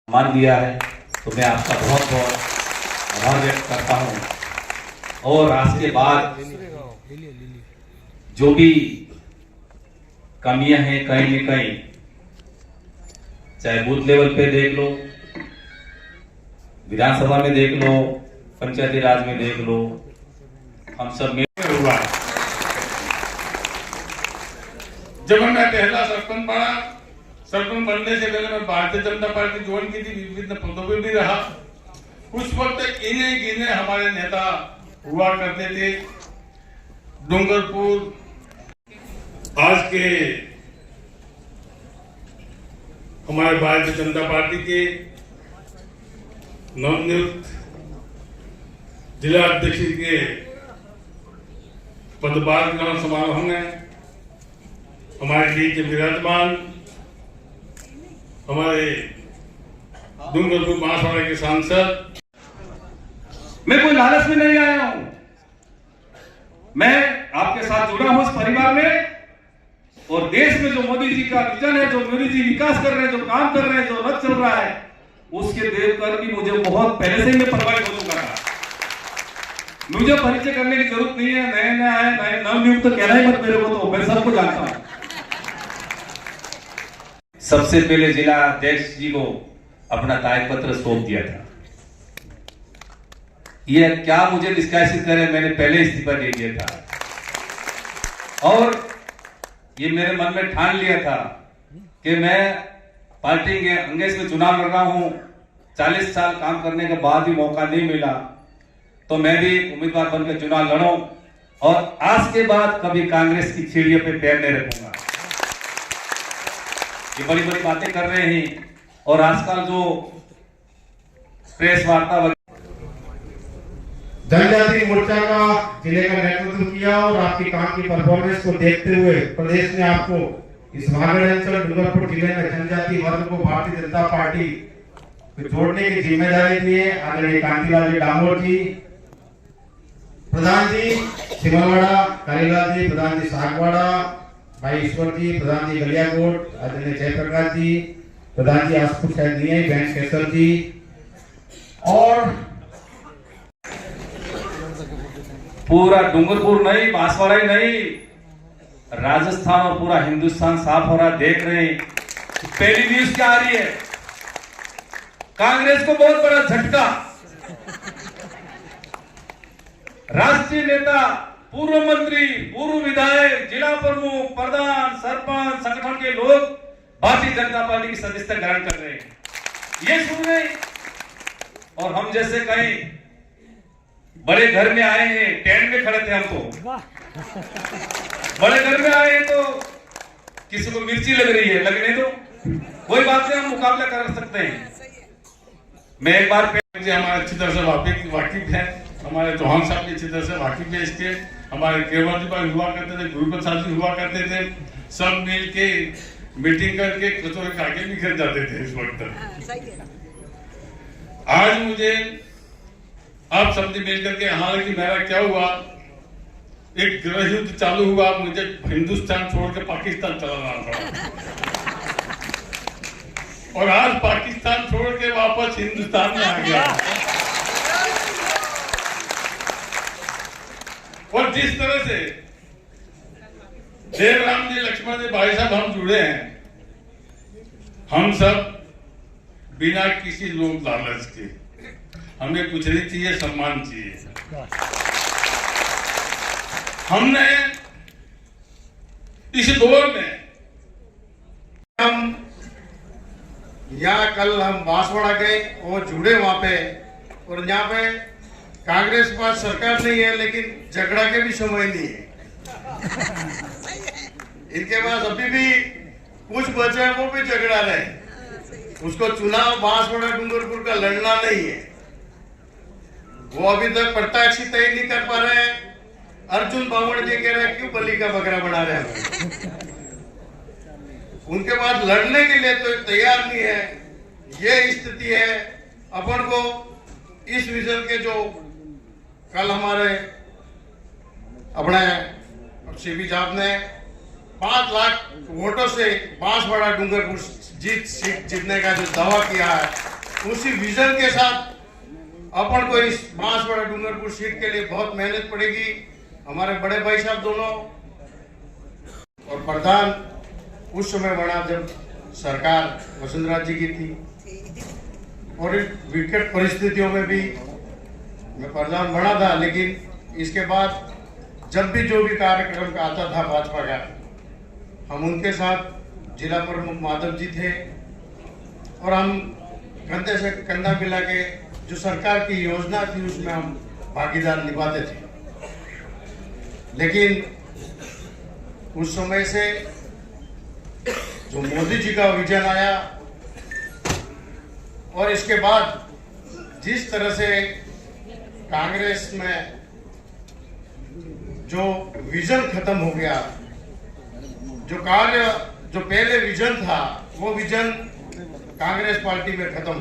मान दिया है, तो मैं आपका बहुत बहुत आभार व्यक्त करता हूं। और आज के बाद जो भी कमियां हैं कहीं न कहीं, चाहे बूथ लेवल पे देख लो, विधानसभा में देख लो, पंचायती राज में देख लो, हम सब में हुआ। जब मैं पहला सरपंच बना, सरपंच बनने से पहले मैं भारतीय जनता पार्टी ज्वाइन की थी, विभिन्न पदों पर भी रहा। कुछ वक्त तक गिने हमारे नेता हुआ करते थे। डूंगरपुर आज के हमारे भारतीय जनता पार्टी के नवनियुक्त जिला अध्यक्ष के पदभार ग्रहण समारोह में हमारे बीच विराजमान हमारे डूंगरपुर बांसवाड़ा के सांसद। मैं कोई लालच में नहीं आया हूं, मैं आपके साथ जुड़ा हूं इस परिवार में। और देश में जो मोदी जी का विजन है, जो मोदी जी विकास कर रहे हैं, जो काम कर रहे हैं, जो रथ चल रहा है, उसके देखकर भी मुझे बहुत पहले से ही मैं प्रभावित हो चुका था। मुझे परिचय करने की जरूरत नहीं है, नए नए आए नए नवनियुक्त कहना ही मत मेरे को, तो मैं सबको जानता हूं। सबसे पहले जिला अध्यक्ष जी को अपना त्याग पत्र सौंप दिया था। ये क्या मुझे निष्कासित करे, मैंने पहले इस्तीफा दे दिया था। और ये मेरे मन में ठान लिया था कि मैं पार्टी के अंगेज में चुनाव लड़ रहा हूं। 40 साल काम करने के बाद भी मौका नहीं मिला, तो मैं भी उम्मीदवार बनकर चुनाव लड़ूं। और आज के बाद कभी कांग्रेस की सीढ़ियों पे पैर नहीं रखूंगा। ये बड़ी बड़ी बातें कर रहे हैं, और आजकल जो प्रेस वार्ता जनजाति मोर्चा का जिले का नेतृत्व किया और आपकी काम की परफॉर्मेंस को देखते हुए प्रदेश ने आपको इस भागड़ अंचल डूंगरपुर जिले में जनजाति वर्ग को भारतीय जनता पार्टी को जोड़ने की जिम्मेदारी दी है। आदरणीय कांतिलाल जी डामोर जी, प्रधान जी सिमलवाड़ा, कालीलाल जी प्रधान जी सागवाड़ा, भाई ईश्वर जी प्रधान जी गलियाकोट, आदरणीय जयप्रकाश जी प्रधान जी आसपुर सैदनी, बहन केसर जी, और पूरा डूंगरपुर नहीं, बांसवाड़ा ही नहीं, राजस्थान और पूरा हिंदुस्तान साफ हो रहा देख रहे हैं। पहली न्यूज क्या आ रही है, कांग्रेस को बहुत बड़ा झटका। राष्ट्रीय नेता, पूर्व मंत्री, पूर्व विधायक, जिला प्रमुख, प्रधान, सरपंच, संगठन के लोग भारतीय जनता पार्टी की सदस्यता ग्रहण कर रहे हैं। ये सुन रहे, और हम जैसे कहीं बड़े घर में आए हैं, टेंट में खड़े थे हम तो। बड़े घर में आए हैं तो किसी को मिर्ची लग रही है, लगने दो, कोई बात नहीं, हम मुकाबला कर सकते हैं। मैं एक बार हमारे अच्छी तरह से वाकिफ है, हमारे चौहान साहब भी अच्छी तरह से वाकिफ है इसके। हमारे केवल जी पर हुआ करते थे, गुरु प्रसाद जी हुआ करते थे, सब मिल के मीटिंग करके कचौरे खा के बिखर जाते थे इस वक्त तक। आज मुझे आप सबने मिल करके, हालांकि मेरा क्या हुआ, एक गृह युद्ध चालू हुआ, मुझे हिंदुस्तान छोड़ के पाकिस्तान चला जाना पड़ा। और आज पाकिस्तान छोड़ के वापस हिंदुस्तान में आ गया। और जिस तरह से देवराम जी, लक्ष्मण जी, भाई साहब हम जुड़े हैं, हम सब बिना किसी लोक लालच के, हमें कुछ नहीं चाहिए, सम्मान चाहिए। हमने इस दौर में हम यहाँ कल हम बांसवाड़ा गए और जुड़े वहां पे, और यहाँ पे कांग्रेस के पास सरकार नहीं है, लेकिन झगड़ा के भी समय नहीं है। इनके पास अभी भी कुछ बचे हैं, वो भी झगड़ा रहे। उसको चुनाव बांसवाड़ा डूंगरपुर का लड़ना नहीं है, वो अभी तक प्रत्याशी तय नहीं कर पा रहे हैं। अर्जुन बावड़ जी कह रहे हैं क्यों बलि का बकरा बना रहे हैं, उनके पास लड़ने के लिए तो तैयार नहीं है। ये स्थिति है। अपन को इस विजन के जो कल हमारे अपने सीपी साहब ने 5 लाख वोटों से बांसवाड़ा डूंगरपुर जीतने का जो दावा किया है, उसी विजन के साथ अपन को इस बांसवाड़ा डूंगरपुर सीट के लिए बहुत मेहनत पड़ेगी। हमारे बड़े भाई साहब दोनों और प्रधान उस समय बना जब सरकार वसुंधरा जी की थी, और विकट परिस्थितियों में भी मैं प्रधान बना था। लेकिन इसके बाद जब भी जो भी कार्यक्रम का आता था भाजपा का, हम उनके साथ जिला प्रमुख माधव जी थे और हम कंधे से कंधा मिला के जो सरकार की योजना थी उसमें हम भागीदार निभाते थे। लेकिन उस समय से जो मोदी जी का विजन आया और इसके बाद जिस तरह से कांग्रेस में जो विजन खत्म हो गया, जो कार्य जो पहले विजन था वो विजन कांग्रेस पार्टी में खत्म।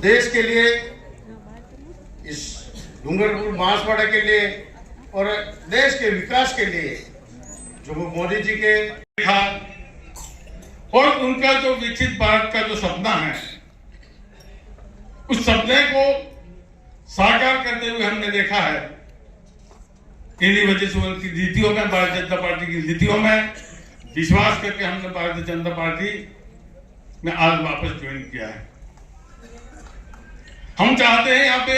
देश के लिए, इस डूंगरपुर बांसवाड़ा के लिए और देश के विकास के लिए जो वो मोदी जी के था और उनका जो विकसित भारत का जो सपना है, उस सपने को साकार करते हुए हमने देखा है। इन्हीं वजह से उनकी नीतियों में, भारतीय जनता पार्टी की नीतियों में विश्वास करके हमने भारतीय जनता पार्टी में आज वापस ज्वाइन किया है। हम चाहते हैं, यहाँ पे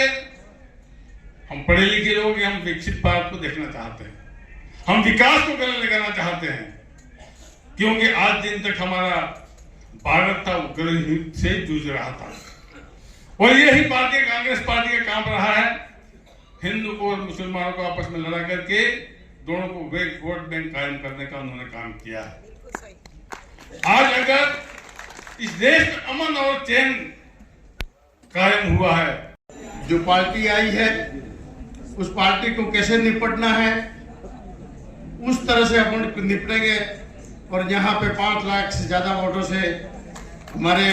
हम पढ़े लिखे लोग, हम विकसित भारत को देखना चाहते हैं, हम विकास को गले लगाना चाहते हैं, क्योंकि आज दिन तक हमारा भारत था वो गृह युद्ध से जूझ रहा था और यही पार्टी, कांग्रेस पार्टी का काम रहा है हिंदू और मुसलमानों को आपस में लड़ा करके दोनों को वोट बैंक कायम करने का उन्होंने काम किया है। आज अगर इस देश में अमन और चैन कायम हुआ है, जो पार्टी आई है उस पार्टी को कैसे निपटना है उस तरह से अपन निपटेंगे। और यहाँ पे 5 लाख से ज्यादा वोटों से हमारे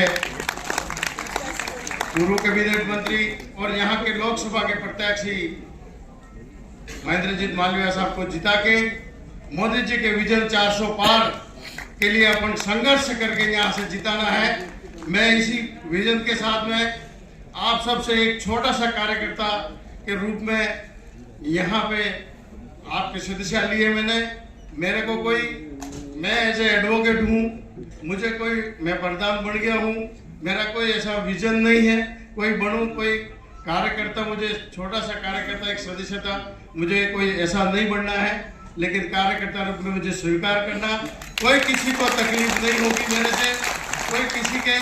पूर्व कैबिनेट मंत्री और यहाँ के लोकसभा के प्रत्याशी महेंद्रजीत मालवीय साहब को जिता के मोदी जी के विजन 400 पार के लिए अपन संघर्ष करके यहाँ से जिताना है। मैं इसी विजन के साथ में आप सबसे एक छोटा सा कार्यकर्ता के रूप में यहाँ पे आपके सदस्य लिए मेरे को कोई, मैं एज ए एडवोकेट हूँ, मुझे कोई, मैं प्रधान बन गया हूँ, मेरा कोई ऐसा विजन नहीं है कोई बनूं, कोई कार्यकर्ता, मुझे छोटा सा कार्यकर्ता, एक सदस्यता, मुझे कोई ऐसा नहीं बनना है। लेकिन कार्यकर्ता रूप में मुझे स्वीकार करना, कोई किसी को तकलीफ नहीं होगी मेरे से, कोई किसी के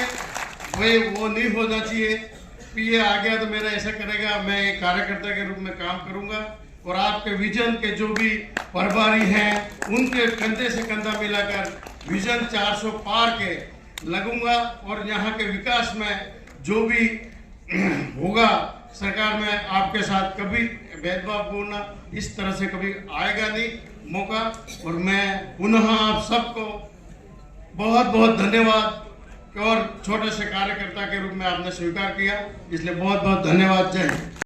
कोई वो नहीं होना चाहिए कि ये आ गया तो मेरा ऐसा करेगा। मैं एक कार्यकर्ता के रूप में काम करूंगा और आपके विजन के जो भी प्रभारी हैं उनके कंधे से कंधा मिलाकर विजन 400 पार के लगूंगा और यहाँ के विकास में जो भी होगा सरकार में आपके साथ कभी भेदभावपूर्ण इस तरह से कभी आएगा नहीं मौका। और मैं पुनः आप सबको बहुत बहुत धन्यवाद, और छोटे से कार्यकर्ता के रूप में आपने स्वीकार किया, इसलिए बहुत बहुत धन्यवाद। जय हिंद।